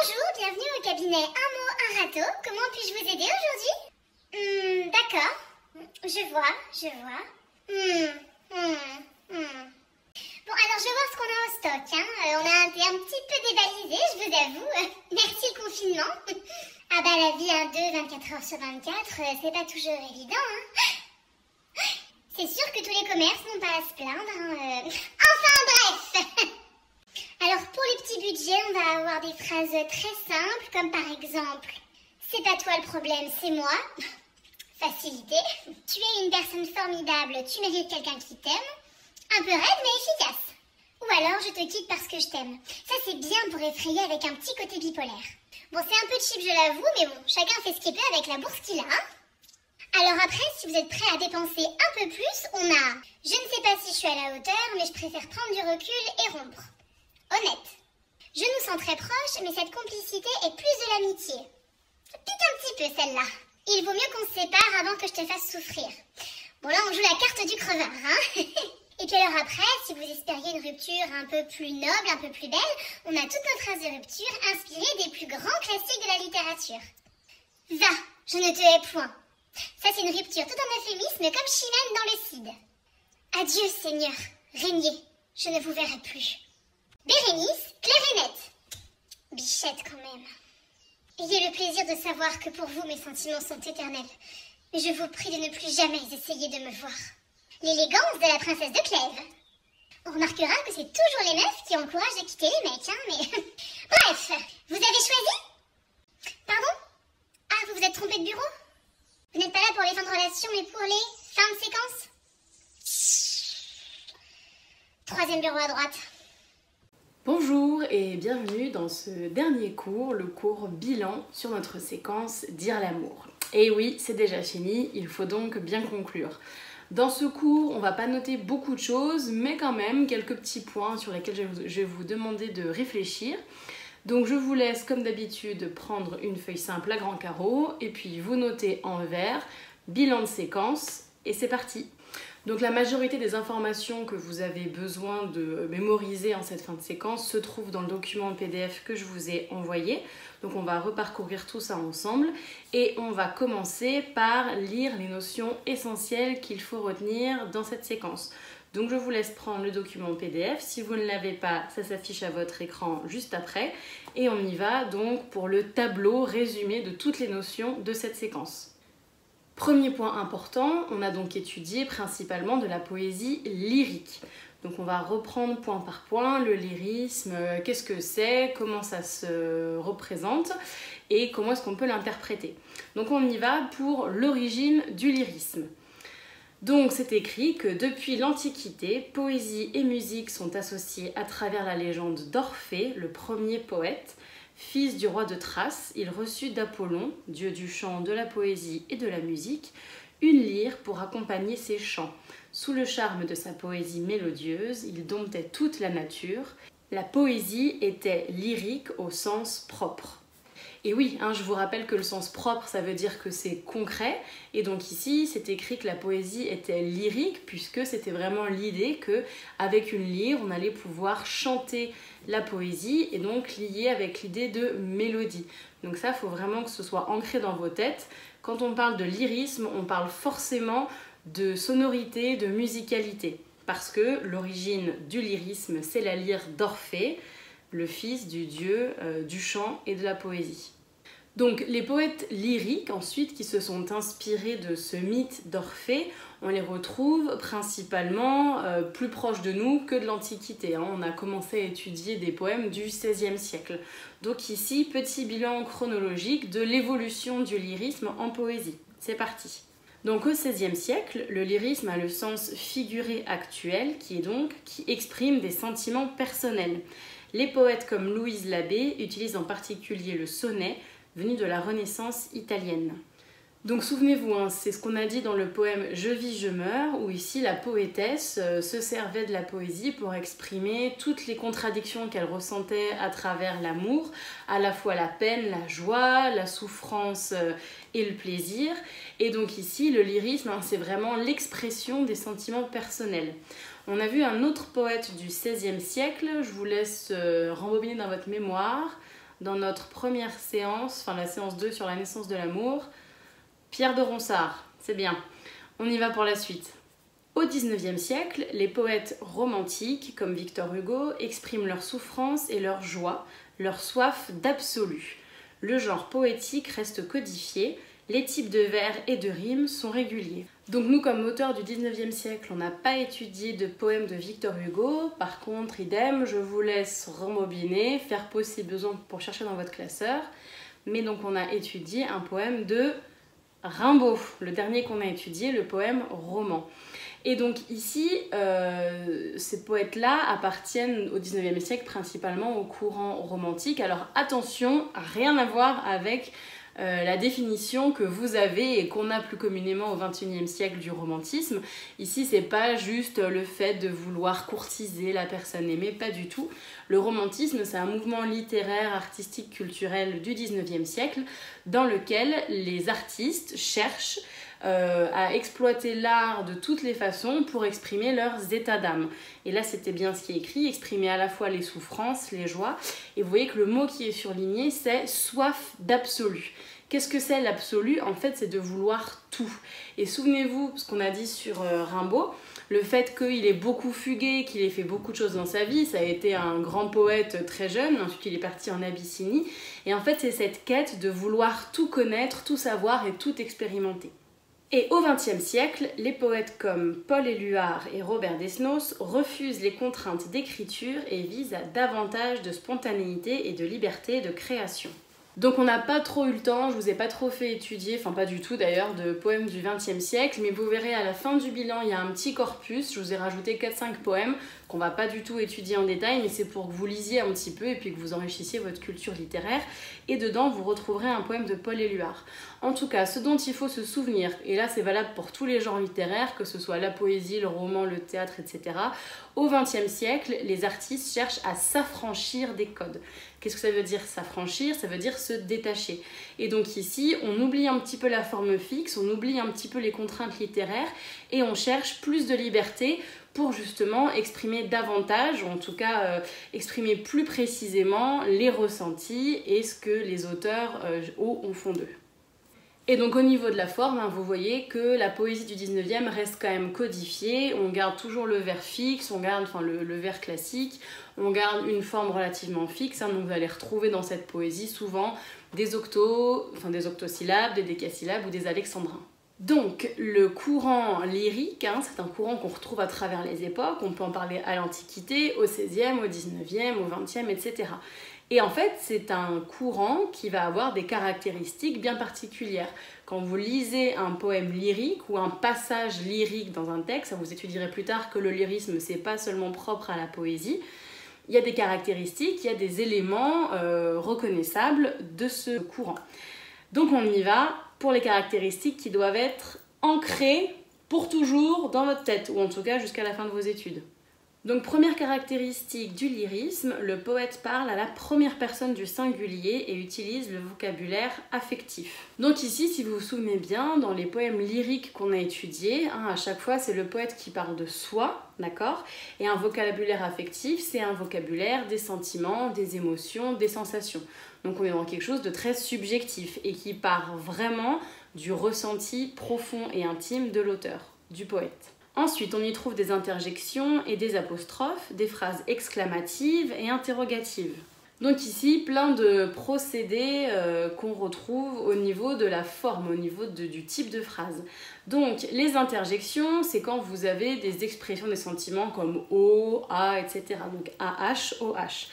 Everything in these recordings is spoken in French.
Bonjour, bienvenue au cabinet Un mot, un râteau. Comment puis-je vous aider aujourd'hui? D'accord. Je vois. Bon, alors je vais voir ce qu'on a au stock. On a été un petit peu dévalisé, je vous avoue. Merci le confinement. Ah bah la vie 24 heures sur 24, c'est pas toujours évident. C'est sûr que tous les commerces n'ont pas à se plaindre. Enfin bref. Alors pour les petits budgets, on va avoir des phrases très simples, comme par exemple « C'est pas toi le problème, c'est moi ». Facilité. « Tu es une personne formidable, tu mérites quelqu'un qui t'aime ». Un peu raide mais efficace. Ou alors « Je te quitte parce que je t'aime ». Ça c'est bien pour effrayer avec un petit côté bipolaire. Bon, c'est un peu cheap, je l'avoue, mais bon, chacun fait ce qu'il peut avec la bourse qu'il a. Alors après, si vous êtes prêts à dépenser un peu plus, on a « Je ne sais pas si je suis à la hauteur, mais je préfère prendre du recul et rompre ». Honnête. Je nous sens très proches, mais cette complicité est plus de l'amitié. Ça pique un petit peu celle-là. Il vaut mieux qu'on se sépare avant que je te fasse souffrir. Bon là on joue la carte du crevard, Et puis alors après, si vous espériez une rupture un peu plus noble, un peu plus belle, on a toutes nos phrases de rupture inspirées des plus grands classiques de la littérature. Va, je ne te hais point. Ça c'est une rupture tout en euphémisme comme Chimène dans le Cid. Adieu Seigneur, régnez, je ne vous verrai plus. Bérénice, claire et nette. Bichette quand même. Ayez le plaisir de savoir que pour vous mes sentiments sont éternels. Mais je vous prie de ne plus jamais essayer de me voir. L'élégance de la princesse de Clèves. On remarquera que c'est toujours les meufs qui encouragent de quitter les mecs, mais... Bref, vous avez choisi? Pardon? Ah, vous vous êtes trompé de bureau? Vous n'êtes pas là pour les fins de relation, mais pour les fins de séquence? Troisième bureau à droite. Bonjour et bienvenue dans ce dernier cours, le cours bilan sur notre séquence Dire l'amour. Et oui, c'est déjà fini, il faut donc bien conclure. Dans ce cours, on va pas noter beaucoup de choses, mais quand même quelques petits points sur lesquels je vais vous demander de réfléchir. Donc je vous laisse comme d'habitude prendre une feuille simple à grands carreaux et puis vous notez en vert, bilan de séquence et c'est parti. Donc la majorité des informations que vous avez besoin de mémoriser en cette fin de séquence se trouvent dans le document PDF que je vous ai envoyé. Donc on va reparcourir tout ça ensemble et on va commencer par lire les notions essentielles qu'il faut retenir dans cette séquence. Donc je vous laisse prendre le document PDF. Si vous ne l'avez pas, ça s'affiche à votre écran juste après. Et on y va donc pour le tableau résumé de toutes les notions de cette séquence. Premier point important, on a donc étudié principalement de la poésie lyrique. Donc on va reprendre point par point le lyrisme, qu'est-ce que c'est, comment ça se représente et comment est-ce qu'on peut l'interpréter. Donc on y va pour l'origine du lyrisme. Donc c'est écrit que depuis l'Antiquité, poésie et musique sont associées à travers la légende d'Orphée, le premier poète. Fils du roi de Thrace, il reçut d'Apollon, dieu du chant, de la poésie et de la musique, une lyre pour accompagner ses chants. Sous le charme de sa poésie mélodieuse, il domptait toute la nature. La poésie était lyrique au sens propre. Et oui, je vous rappelle que le sens propre, ça veut dire que c'est concret. Et donc ici, c'est écrit que la poésie était lyrique, puisque c'était vraiment l'idée qu'avec une lyre, on allait pouvoir chanter la poésie, et donc lié avec l'idée de mélodie. Donc ça, il faut vraiment que ce soit ancré dans vos têtes. Quand on parle de lyrisme, on parle forcément de sonorité, de musicalité. Parce que l'origine du lyrisme, c'est la lyre d'Orphée, le fils du dieu du chant et de la poésie. Donc les poètes lyriques ensuite qui se sont inspirés de ce mythe d'Orphée, on les retrouve principalement plus proches de nous que de l'Antiquité. On a commencé à étudier des poèmes du XVIe siècle. Donc ici, petit bilan chronologique de l'évolution du lyrisme en poésie. C'est parti. Donc au XVIe siècle, le lyrisme a le sens figuré actuel qui exprime des sentiments personnels. Les poètes comme Louise Labbé utilisent en particulier le sonnet, venu de la Renaissance italienne. Donc souvenez-vous, c'est ce qu'on a dit dans le poème Je vis, je meurs, où ici la poétesse se servait de la poésie pour exprimer toutes les contradictions qu'elle ressentait à travers l'amour, à la fois la peine, la joie, la souffrance et le plaisir. Et donc ici, le lyrisme, c'est vraiment l'expression des sentiments personnels. On a vu un autre poète du XVIe siècle, je vous laisse rembobiner dans votre mémoire, dans notre première séance, enfin la séance 2 sur la naissance de l'amour. Pierre de Ronsard, c'est bien. On y va pour la suite. Au XIXe siècle, les poètes romantiques, comme Victor Hugo, expriment leur souffrance et leur joie, leur soif d'absolu. Le genre poétique reste codifié, les types de vers et de rimes sont réguliers. Donc nous, comme auteurs du XIXe siècle, on n'a pas étudié de poèmes de Victor Hugo. Par contre, idem, je vous laisse rembobiner, faire pause si besoin pour chercher dans votre classeur. Mais donc on a étudié un poème de Rimbaud, le dernier qu'on a étudié, le poème roman. Et donc ici, ces poètes-là appartiennent au XIXe siècle principalement au courant romantique. Alors attention, rien à voir avec la définition que vous avez et qu'on a plus communément au XXIe siècle du romantisme. Ici, c'est pas juste le fait de vouloir courtiser la personne aimée, pas du tout. Le romantisme, c'est un mouvement littéraire, artistique, culturel du XIXe siècle dans lequel les artistes cherchent à exploiter l'art de toutes les façons pour exprimer leurs états d'âme. Et là, c'était bien ce qui est écrit, exprimer à la fois les souffrances, les joies. Et vous voyez que le mot qui est surligné, c'est soif d'absolu. Qu'est-ce que c'est l'absolu? En fait, c'est de vouloir tout. Et souvenez-vous, ce qu'on a dit sur Rimbaud, le fait qu'il ait beaucoup fugué, qu'il ait fait beaucoup de choses dans sa vie, ça a été un grand poète très jeune, ensuite il est parti en Abyssinie. Et en fait, c'est cette quête de vouloir tout connaître, tout savoir et tout expérimenter. Et au XXe siècle, les poètes comme Paul Éluard et Robert Desnos refusent les contraintes d'écriture et visent à davantage de spontanéité et de liberté de création. Donc on n'a pas trop eu le temps, je vous ai pas trop fait étudier, enfin pas du tout d'ailleurs, de poèmes du XXe siècle, mais vous verrez à la fin du bilan, il y a un petit corpus, je vous ai rajouté 4-5 poèmes qu'on va pas du tout étudier en détail, mais c'est pour que vous lisiez un petit peu et puis que vous enrichissiez votre culture littéraire. Et dedans, vous retrouverez un poème de Paul Éluard. En tout cas, ce dont il faut se souvenir, et là c'est valable pour tous les genres littéraires, que ce soit la poésie, le roman, le théâtre, etc. Au XXe siècle, les artistes cherchent à s'affranchir des codes. Qu'est-ce que ça veut dire s'affranchir? Ça veut dire se détacher. Et donc ici, on oublie un petit peu la forme fixe, on oublie un petit peu les contraintes littéraires et on cherche plus de liberté pour justement exprimer davantage, ou en tout cas exprimer plus précisément les ressentis et ce que les auteurs ont au fond d'eux. Et donc au niveau de la forme, vous voyez que la poésie du 19e reste quand même codifiée, on garde toujours le vers fixe, on garde le vers classique, on garde une forme relativement fixe, donc vous allez retrouver dans cette poésie souvent des octosyllabes, des décasyllabes ou des alexandrins. Donc le courant lyrique, c'est un courant qu'on retrouve à travers les époques, on peut en parler à l'Antiquité, au XVIe, au XIXe, au XXe, etc. Et en fait, c'est un courant qui va avoir des caractéristiques bien particulières. Quand vous lisez un poème lyrique ou un passage lyrique dans un texte, vous étudierez plus tard que le lyrisme, c'est pas seulement propre à la poésie. Il y a des caractéristiques, il y a des éléments reconnaissables de ce courant. Donc on y va pour les caractéristiques qui doivent être ancrées pour toujours dans votre tête, ou en tout cas jusqu'à la fin de vos études. Donc première caractéristique du lyrisme, le poète parle à la première personne du singulier et utilise le vocabulaire affectif. Donc ici, si vous vous souvenez bien, dans les poèmes lyriques qu'on a étudiés, à chaque fois c'est le poète qui parle de soi, d'accord? Et un vocabulaire affectif, c'est un vocabulaire des sentiments, des émotions, des sensations. Donc on est dans quelque chose de très subjectif et qui part vraiment du ressenti profond et intime de l'auteur, du poète. Ensuite, on y trouve des interjections et des apostrophes, des phrases exclamatives et interrogatives. Donc ici, plein de procédés qu'on retrouve au niveau de la forme, au niveau du type de phrase. Donc les interjections, c'est quand vous avez des expressions des sentiments comme O, A, etc. Donc AH, OH.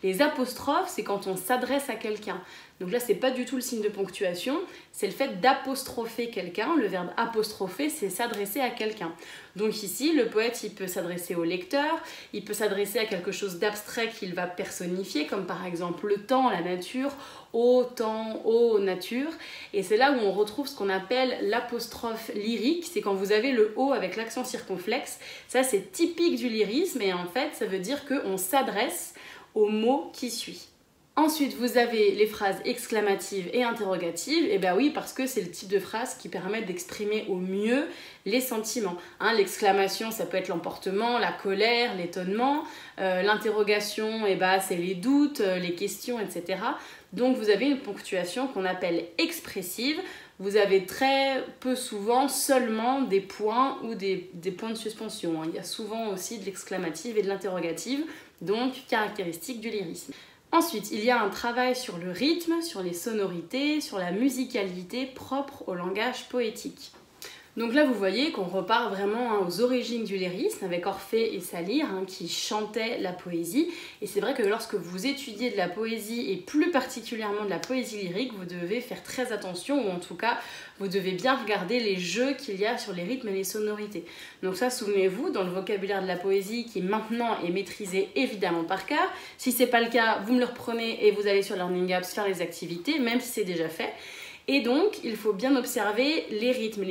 Les apostrophes, c'est quand on s'adresse à quelqu'un. Donc là, c'est pas du tout le signe de ponctuation, c'est le fait d'apostropher quelqu'un. Le verbe apostropher, c'est s'adresser à quelqu'un. Donc ici, le poète, il peut s'adresser au lecteur, il peut s'adresser à quelque chose d'abstrait qu'il va personnifier, comme par exemple le temps, la nature, au temps, ô nature. Et c'est là où on retrouve ce qu'on appelle l'apostrophe lyrique, c'est quand vous avez le O avec l'accent circonflexe. Ça, c'est typique du lyrisme et en fait, ça veut dire qu'on s'adresse au mot qui suit. Ensuite, vous avez les phrases exclamatives et interrogatives. Et bien oui, parce que c'est le type de phrase qui permet d'exprimer au mieux les sentiments. Hein, l'exclamation, ça peut être l'emportement, la colère, l'étonnement. L'interrogation, c'est les doutes, les questions, etc. Donc vous avez une ponctuation qu'on appelle expressive. Vous avez très peu souvent seulement des points ou des points de suspension. Hein. Il y a souvent aussi de l'exclamative et de l'interrogative, donc caractéristique du lyrisme. Ensuite, il y a un travail sur le rythme, sur les sonorités, sur la musicalité propre au langage poétique. Donc là, vous voyez qu'on repart vraiment aux origines du lyrisme avec Orphée et Salyre qui chantaient la poésie. Et c'est vrai que lorsque vous étudiez de la poésie et plus particulièrement de la poésie lyrique, vous devez faire très attention, ou en tout cas, vous devez bien regarder les jeux qu'il y a sur les rythmes et les sonorités. Donc ça, souvenez-vous, dans le vocabulaire de la poésie qui maintenant est maîtrisé évidemment par cœur. Si c'est pas le cas, vous me le reprenez et vous allez sur Learning Apps faire les activités, même si c'est déjà fait. Et donc, il faut bien observer les rythmes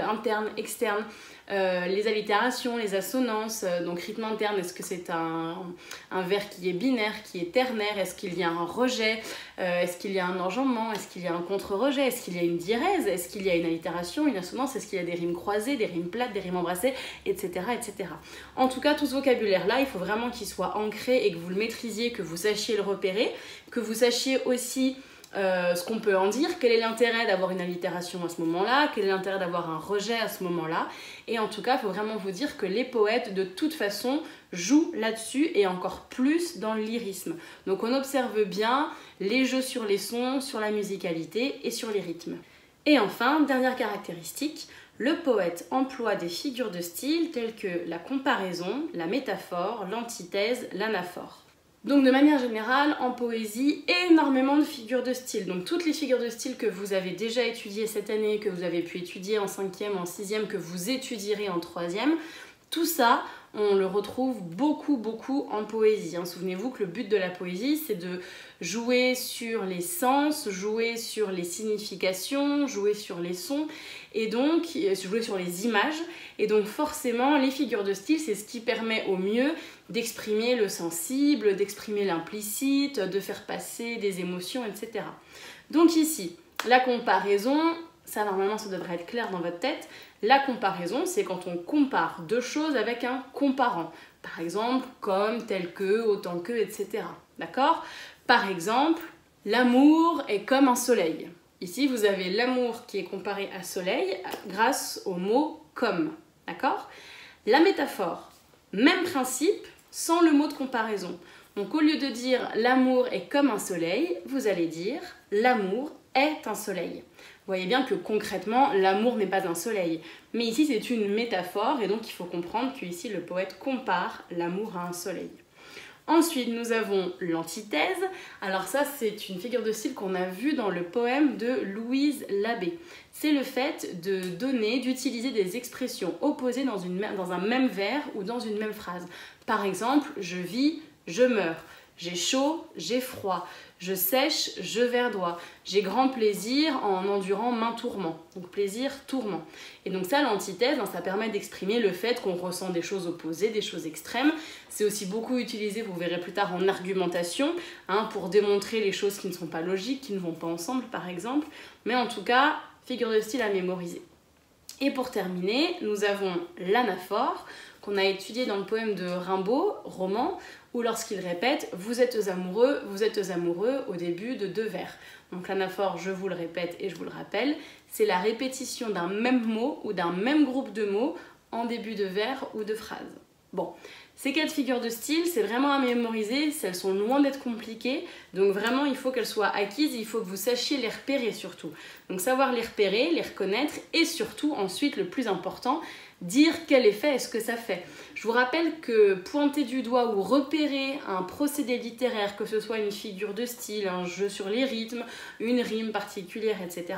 internes, externes, les allitérations, les assonances. Donc, rythme interne, est-ce que c'est un vers qui est binaire, qui est ternaire? Est-ce qu'il y a un rejet? Est-ce qu'il y a un enjambement? Est-ce qu'il y a un contre-rejet? Est-ce qu'il y a une diérèse? Est-ce qu'il y a une allitération, une assonance? Est-ce qu'il y a des rimes croisées, des rimes plates, des rimes embrassées, etc., etc. En tout cas, tout ce vocabulaire-là, il faut vraiment qu'il soit ancré et que vous le maîtrisiez, que vous sachiez le repérer, que vous sachiez aussi ce qu'on peut en dire, quel est l'intérêt d'avoir une allitération à ce moment-là, quel est l'intérêt d'avoir un rejet à ce moment-là. Et en tout cas, il faut vraiment vous dire que les poètes, de toute façon, jouent là-dessus et encore plus dans le lyrisme. Donc on observe bien les jeux sur les sons, sur la musicalité et sur les rythmes. Et enfin, dernière caractéristique, le poète emploie des figures de style telles que la comparaison, la métaphore, l'antithèse, l'anaphore. Donc de manière générale, en poésie, énormément de figures de style. Donc toutes les figures de style que vous avez déjà étudiées cette année, que vous avez pu étudier en 5e, en 6e, que vous étudierez en 3e, tout ça, on le retrouve beaucoup en poésie. Souvenez-vous que le but de la poésie, c'est de jouer sur les sens, jouer sur les significations, jouer sur les sons, et donc jouer sur les images. Et donc forcément, les figures de style, c'est ce qui permet au mieux d'exprimer le sensible, d'exprimer l'implicite, de faire passer des émotions, etc. Donc ici, la comparaison, ça normalement ça devrait être clair dans votre tête. La comparaison, c'est quand on compare deux choses avec un comparant. Par exemple, comme, tel que, autant que, etc. D'accord? Par exemple, l'amour est comme un soleil. Ici, vous avez l'amour qui est comparé à soleil grâce au mot comme. D'accord? La métaphore, même principe, sans le mot de comparaison. Donc au lieu de dire l'amour est comme un soleil, vous allez dire l'amour est un soleil. Vous voyez bien que concrètement, l'amour n'est pas un soleil. Mais ici, c'est une métaphore et donc il faut comprendre qu'ici, le poète compare l'amour à un soleil. Ensuite, nous avons l'antithèse. Alors ça, c'est une figure de style qu'on a vue dans le poème de Louise Labbé. C'est le fait d'utiliser des expressions opposées dans un même vers ou dans une même phrase. Par exemple, je vis, je meurs. J'ai chaud, j'ai froid. Je sèche, je verdoie. J'ai grand plaisir en endurant maint tourment. Donc plaisir, tourment. Et donc ça, l'antithèse, ça permet d'exprimer le fait qu'on ressent des choses opposées, des choses extrêmes. C'est aussi beaucoup utilisé, vous verrez plus tard, en argumentation, pour démontrer les choses qui ne sont pas logiques, qui ne vont pas ensemble, par exemple. Mais en tout cas, figure de style à mémoriser. Et pour terminer, nous avons l'anaphore, qu'on a étudié dans le poème de Rimbaud, Roman, où lorsqu'il répète « vous êtes amoureux » au début de deux vers. Donc l'anaphore, je vous le répète et je vous le rappelle, c'est la répétition d'un même mot ou d'un même groupe de mots en début de vers ou de phrase. Bon, ces quatre figures de style, c'est vraiment à mémoriser, elles sont loin d'être compliquées, donc vraiment il faut qu'elles soient acquises, il faut que vous sachiez les repérer surtout. Donc savoir les repérer, les reconnaître et surtout ensuite le plus important, dire quel effet est-ce que ça fait. Je vous rappelle que pointer du doigt ou repérer un procédé littéraire, que ce soit une figure de style, un jeu sur les rythmes, une rime particulière, etc.,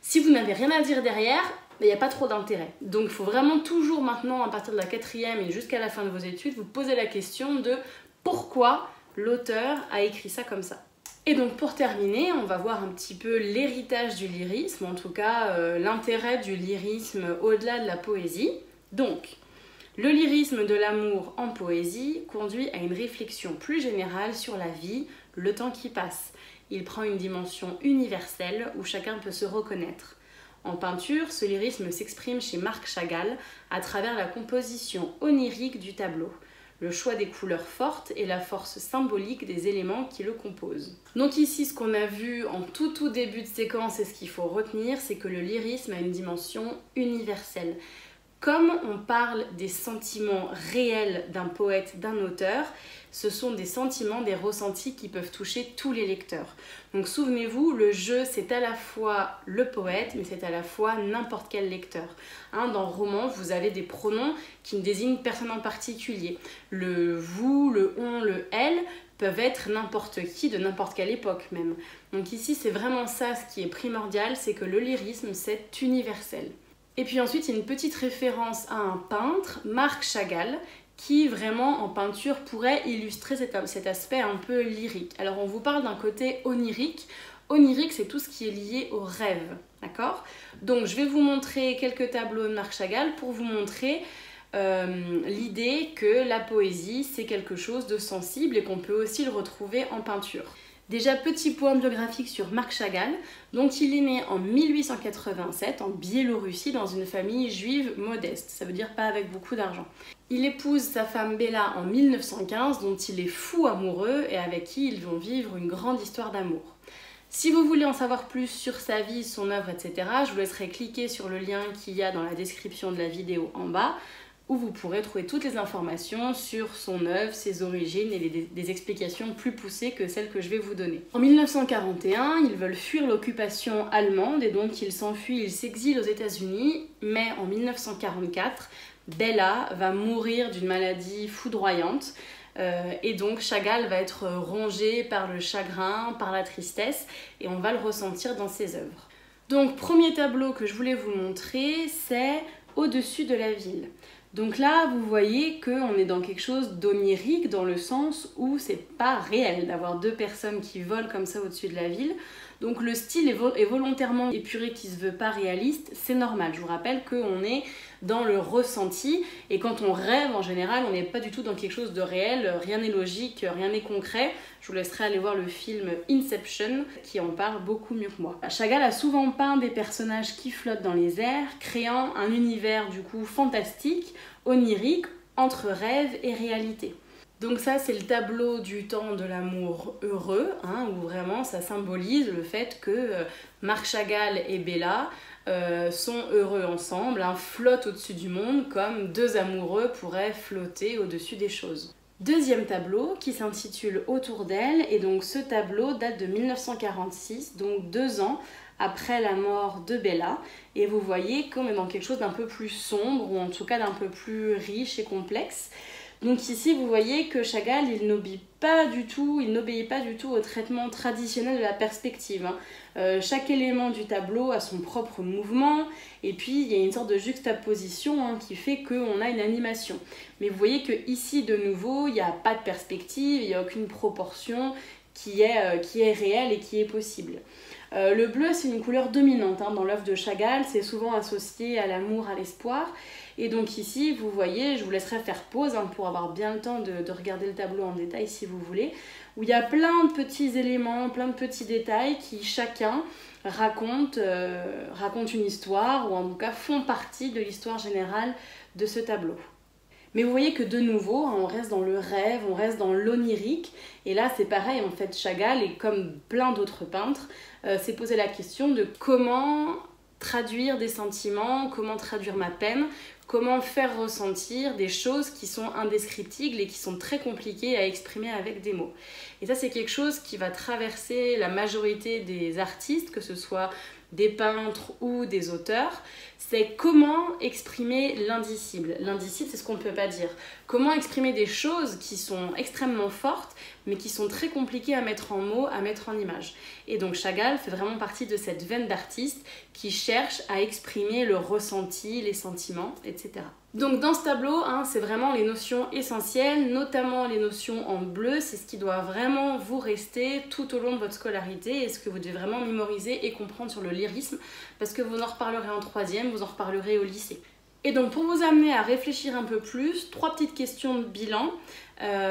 si vous n'avez rien à dire derrière, il n'y a pas trop d'intérêt. Donc il faut vraiment toujours maintenant, à partir de la 4e et jusqu'à la fin de vos études, vous poser la question de pourquoi l'auteur a écrit ça comme ça. Et donc pour terminer, on va voir un petit peu l'héritage du lyrisme, en tout cas l'intérêt du lyrisme au-delà de la poésie. Donc, le lyrisme de l'amour en poésie conduit à une réflexion plus générale sur la vie, le temps qui passe. Il prend une dimension universelle où chacun peut se reconnaître. En peinture, ce lyrisme s'exprime chez Marc Chagall à travers la composition onirique du tableau, le choix des couleurs fortes et la force symbolique des éléments qui le composent. Donc ici, ce qu'on a vu en tout début de séquence et ce qu'il faut retenir, c'est que le lyrisme a une dimension universelle. Comme on parle des sentiments réels d'un poète, d'un auteur, ce sont des sentiments, des ressentis qui peuvent toucher tous les lecteurs. Donc souvenez-vous, le jeu, c'est à la fois le poète, mais c'est à la fois n'importe quel lecteur. Dans le roman, vous avez des pronoms qui ne désignent personne en particulier. Le vous, le on, le elle peuvent être n'importe qui, de n'importe quelle époque même. Donc ici, c'est vraiment ça ce qui est primordial, c'est que le lyrisme, c'est universel. Et puis ensuite, il y a une petite référence à un peintre, Marc Chagall, qui vraiment en peinture pourrait illustrer cet aspect un peu lyrique. Alors on vous parle d'un côté onirique. Onirique, c'est tout ce qui est lié au rêve, d'accord? Donc je vais vous montrer quelques tableaux de Marc Chagall pour vous montrer l'idée que la poésie, c'est quelque chose de sensible et qu'on peut aussi le retrouver en peinture. Déjà, petit point biographique sur Marc Chagall. Donc, il est né en 1887 en Biélorussie dans une famille juive modeste. Ça veut dire pas avec beaucoup d'argent. Il épouse sa femme Béla en 1915, dont il est fou amoureux et avec qui ils vont vivre une grande histoire d'amour. Si vous voulez en savoir plus sur sa vie, son œuvre, etc., je vous laisserai cliquer sur le lien qu'il y a dans la description de la vidéo en bas, où vous pourrez trouver toutes les informations sur son œuvre, ses origines et des explications plus poussées que celles que je vais vous donner. En 1941, ils veulent fuir l'occupation allemande et donc ils s'enfuient, ils s'exilent aux États-Unis, mais en 1944, Béla va mourir d'une maladie foudroyante. Et donc Chagall va être rongé par le chagrin, par la tristesse, et on va le ressentir dans ses œuvres. Donc, premier tableau que je voulais vous montrer, c'est Au-dessus de la ville. Donc là, vous voyez qu'on est dans quelque chose d'onirique dans le sens où c'est pas réel d'avoir deux personnes qui volent comme ça au-dessus de la ville. Donc le style est volontairement épuré, qui se veut pas réaliste, c'est normal. Je vous rappelle qu'on est dans le ressenti et quand on rêve en général, on n'est pas du tout dans quelque chose de réel, rien n'est logique, rien n'est concret. Je vous laisserai aller voir le film Inception qui en parle beaucoup mieux que moi. Chagall a souvent peint des personnages qui flottent dans les airs, créant un univers du coup fantastique, onirique, entre rêve et réalité. Donc ça, c'est le tableau du temps de l'amour heureux, où vraiment ça symbolise le fait que Marc Chagall et Béla sont heureux ensemble, flottent au-dessus du monde comme deux amoureux pourraient flotter au-dessus des choses. Deuxième tableau qui s'intitule Autour d'elle, et donc ce tableau date de 1946, donc 2 ans après la mort de Béla, et vous voyez qu'on est dans quelque chose d'un peu plus sombre, ou en tout cas d'un peu plus riche et complexe. Donc ici, vous voyez que Chagall, il n'obéit pas du tout au traitement traditionnel de la perspective. Chaque élément du tableau a son propre mouvement, et puis il y a une sorte de juxtaposition qui fait qu'on a une animation. Mais vous voyez que ici, de nouveau, il n'y a pas de perspective, il n'y a aucune proportion qui est réelle et qui est possible. Le bleu, c'est une couleur dominante dans l'œuvre de Chagall, c'est souvent associé à l'amour, à l'espoir. Et donc ici, vous voyez, je vous laisserai faire pause pour avoir bien le temps de regarder le tableau en détail si vous voulez, où il y a plein de petits éléments, plein de petits détails qui chacun racontent une histoire, ou en tout cas font partie de l'histoire générale de ce tableau. Mais vous voyez que de nouveau, on reste dans le rêve, on reste dans l'onirique. Et là, c'est pareil, en fait, Chagall, et comme plein d'autres peintres, s'est posé la question de comment traduire des sentiments, comment traduire ma peine, comment faire ressentir des choses qui sont indescriptibles et qui sont très compliquées à exprimer avec des mots. Et ça, c'est quelque chose qui va traverser la majorité des artistes, que ce soit des peintres ou des auteurs, c'est comment exprimer l'indicible. L'indicible, c'est ce qu'on ne peut pas dire. Comment exprimer des choses qui sont extrêmement fortes, mais qui sont très compliquées à mettre en mots, à mettre en images. Et donc Chagall fait vraiment partie de cette veine d'artiste qui cherche à exprimer le ressenti, les sentiments, etc. Donc dans ce tableau, c'est vraiment les notions essentielles, notamment les notions en bleu, c'est ce qui doit vraiment vous rester tout au long de votre scolarité et ce que vous devez vraiment mémoriser et comprendre sur le lyrisme, parce que vous en reparlerez en 3e, vous en reparlerez au lycée. Et donc pour vous amener à réfléchir un peu plus, 3 petites questions de bilan.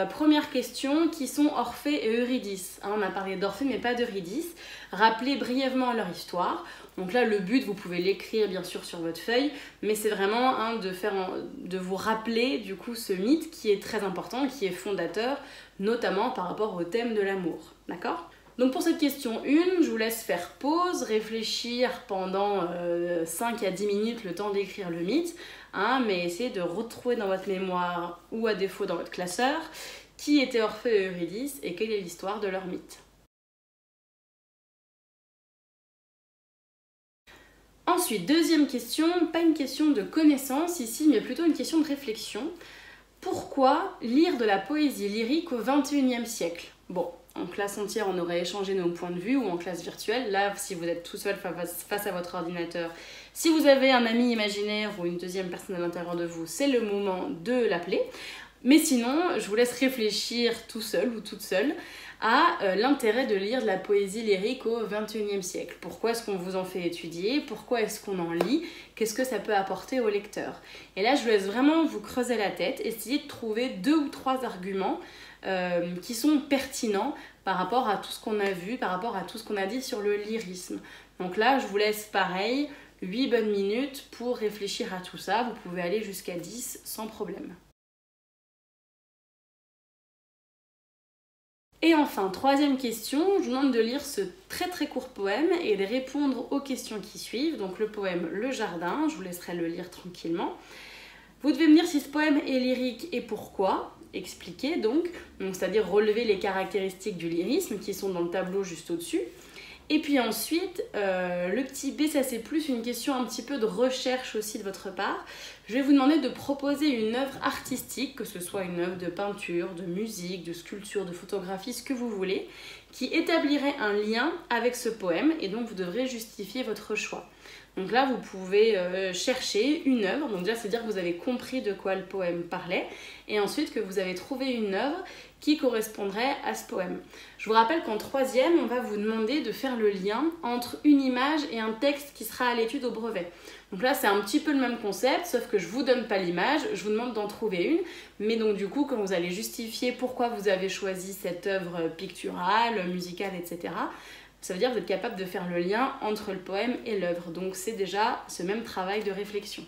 Première question, qui sont Orphée et Eurydice? On a parlé d'Orphée mais pas d'Eurydice. Rappelez brièvement leur histoire. Donc là le but, vous pouvez l'écrire bien sûr sur votre feuille, mais c'est vraiment de vous rappeler du coup ce mythe qui est très important, qui est fondateur, notamment par rapport au thème de l'amour. D'accord ? Donc pour cette question 1, je vous laisse faire pause, réfléchir pendant 5 à 10 minutes le temps d'écrire le mythe, mais essayez de retrouver dans votre mémoire ou à défaut dans votre classeur qui était Orphée et Eurydice et quelle est l'histoire de leur mythe. Ensuite, deuxième question, pas une question de connaissance ici, mais plutôt une question de réflexion. Pourquoi lire de la poésie lyrique au XXIe siècle? Bon, en classe entière, on aurait échangé nos points de vue ou en classe virtuelle. Là, si vous êtes tout seul face à votre ordinateur, si vous avez un ami imaginaire ou une deuxième personne à l'intérieur de vous, c'est le moment de l'appeler. Mais sinon, je vous laisse réfléchir tout seul ou toute seule à l'intérêt de lire de la poésie lyrique au XXIe siècle. Pourquoi est-ce qu'on vous en fait étudier? Pourquoi est-ce qu'on en lit? Qu'est-ce que ça peut apporter au lecteur? Et là, je vous laisse vraiment vous creuser la tête, essayer de trouver 2 ou 3 arguments qui sont pertinents par rapport à tout ce qu'on a vu, par rapport à tout ce qu'on a dit sur le lyrisme. Donc là, je vous laisse pareil, 8 bonnes minutes pour réfléchir à tout ça. Vous pouvez aller jusqu'à 10 sans problème. Et enfin, troisième question, je vous demande de lire ce très court poème et de répondre aux questions qui suivent. Donc le poème Le Jardin, je vous laisserai le lire tranquillement. Vous devez me dire si ce poème est lyrique et pourquoi. Expliquer donc c'est-à-dire relever les caractéristiques du lyrisme qui sont dans le tableau juste au-dessus. Et puis ensuite, le petit B, ça c'est plus une question un petit peu de recherche aussi de votre part. Je vais vous demander de proposer une œuvre artistique, que ce soit une œuvre de peinture, de musique, de sculpture, de photographie, ce que vous voulez, qui établirait un lien avec ce poème et donc vous devrez justifier votre choix. Donc là, vous pouvez chercher une œuvre, donc déjà c'est-à-dire que vous avez compris de quoi le poème parlait, et ensuite que vous avez trouvé une œuvre qui correspondrait à ce poème. Je vous rappelle qu'en troisième, on va vous demander de faire le lien entre une image et un texte qui sera à l'étude au brevet. Donc là, c'est un petit peu le même concept, sauf que je ne vous donne pas l'image, je vous demande d'en trouver une, mais donc du coup, quand vous allez justifier pourquoi vous avez choisi cette œuvre picturale, musicale, etc., ça veut dire que vous êtes capable de faire le lien entre le poème et l'œuvre. Donc c'est déjà ce même travail de réflexion.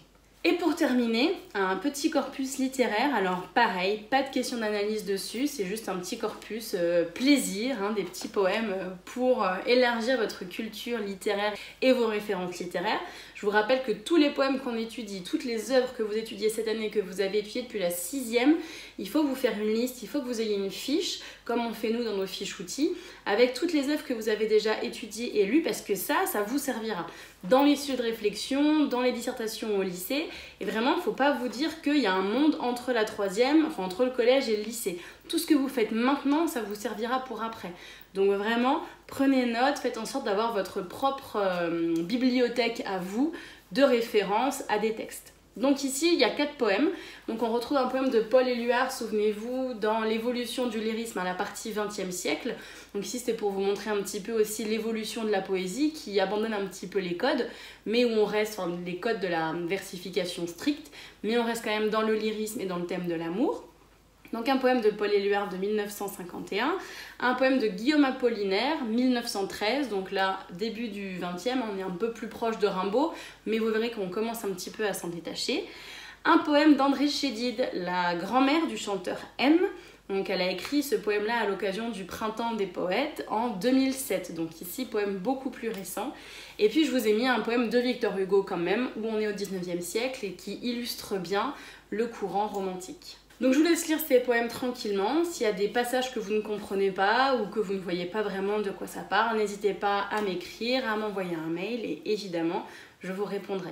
Et pour terminer, un petit corpus littéraire. Alors pareil, pas de question d'analyse dessus, c'est juste un petit corpus plaisir, des petits poèmes pour élargir votre culture littéraire et vos références littéraires. Je vous rappelle que tous les poèmes qu'on étudie, toutes les œuvres que vous étudiez cette année, que vous avez étudiées depuis la 6e, il faut vous faire une liste, il faut que vous ayez une fiche, comme on fait nous dans nos fiches outils, avec toutes les œuvres que vous avez déjà étudiées et lues, parce que ça vous servira dans les sujets de réflexion, dans les dissertations au lycée. Et vraiment, il ne faut pas vous dire qu'il y a un monde entre la 3e, enfin entre le collège et le lycée. Tout ce que vous faites maintenant, ça vous servira pour après. Donc vraiment, prenez note, faites en sorte d'avoir votre propre bibliothèque à vous de référence à des textes. Donc ici, il y a 4 poèmes. Donc on retrouve un poème de Paul Éluard, souvenez-vous, dans l'évolution du lyrisme à la partie 20e siècle. Donc ici, c'était pour vous montrer un petit peu aussi l'évolution de la poésie qui abandonne un petit peu les codes, mais où on reste, les codes de la versification stricte, mais on reste quand même dans le lyrisme et dans le thème de l'amour. Donc un poème de Paul Éluard de 1951, un poème de Guillaume Apollinaire, 1913, donc là, début du 20e, on est un peu plus proche de Rimbaud, mais vous verrez qu'on commence un petit peu à s'en détacher. Un poème d'André Chédid, la grand-mère du chanteur M. Donc elle a écrit ce poème-là à l'occasion du Printemps des poètes en 2007, donc ici, poème beaucoup plus récent. Et puis je vous ai mis un poème de Victor Hugo quand même, où on est au 19e siècle et qui illustre bien le courant romantique. Donc je vous laisse lire ces poèmes tranquillement. S'il y a des passages que vous ne comprenez pas ou que vous ne voyez pas vraiment de quoi ça parle, n'hésitez pas à m'écrire, à m'envoyer un mail et évidemment, je vous répondrai.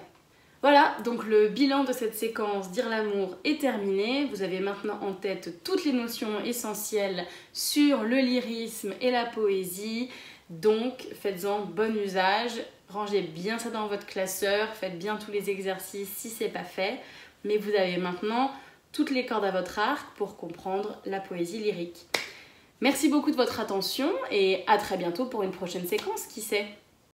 Voilà, donc le bilan de cette séquence Dire l'amour est terminé. Vous avez maintenant en tête toutes les notions essentielles sur le lyrisme et la poésie. Donc faites-en bon usage, rangez bien ça dans votre classeur, faites bien tous les exercices si ce n'est pas fait. Mais vous avez maintenant toutes les cordes à votre arc pour comprendre la poésie lyrique. Merci beaucoup de votre attention et à très bientôt pour une prochaine séquence, qui sait ?